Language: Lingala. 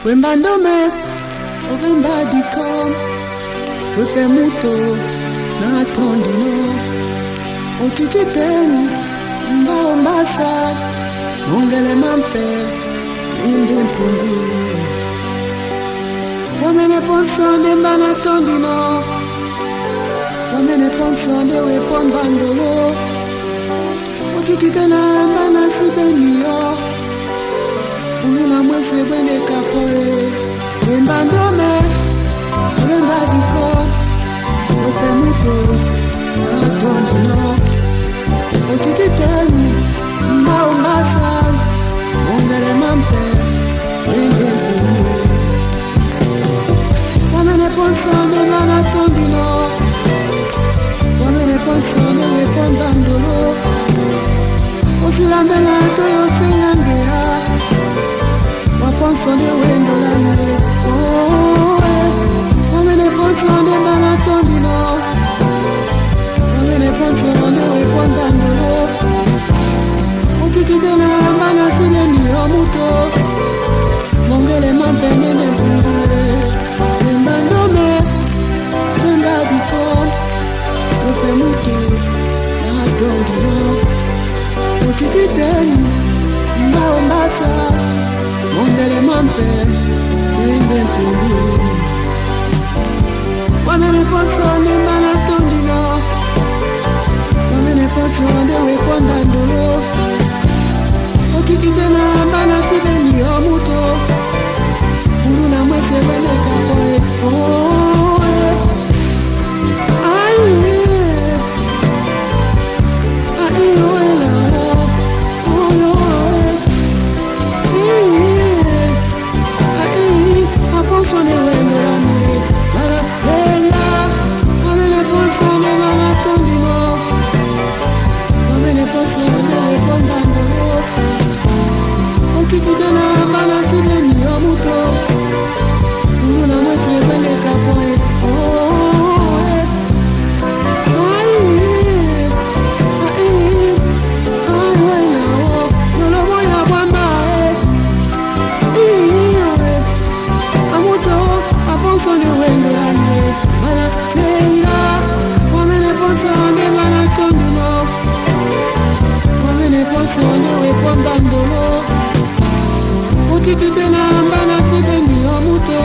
Wembandome, Wemba dikom, Wepe muto, na tondino, Okikiten, Mba ombasa, Mongele mampe, Inde mpungui. Wamene ponsonde mbana tondino, Wamene ponsonde wepon bandolo, Okikitena mbana sibenio, Ununa mwese wende kapoe. Wembandome, Wemba dikom, Wepe muto, na tondino, Okikiten, Mba ombasa, Mongele mampe, Inde mpungui. Wamene ponsonde mbana tondino, Wamene ponsonde wepon bandolo, Osilambela toyo singangea, Waponsonde wendo lame. Wamene ponsonde mbana tondino, Wamene ponsonde wepon bandolo, Okikitena mbana sineni omuto, Mongele mampe mene mpungui. Wembandome, Wemba dikom, Wepe muto, na tondino, Okikiten, Mba ombasa, Mongele mampe, Inde mpungui. Wamene ponsonde mbana tondino, Wamene ponsonde wepon bandolo, Okikitena mbana sibeni omuto, Uluna mwese wende kapoe. Okikitena mbana sibeni omuto, Uluna mwese wende kapoe. Okikitena mbana sibeni omuto,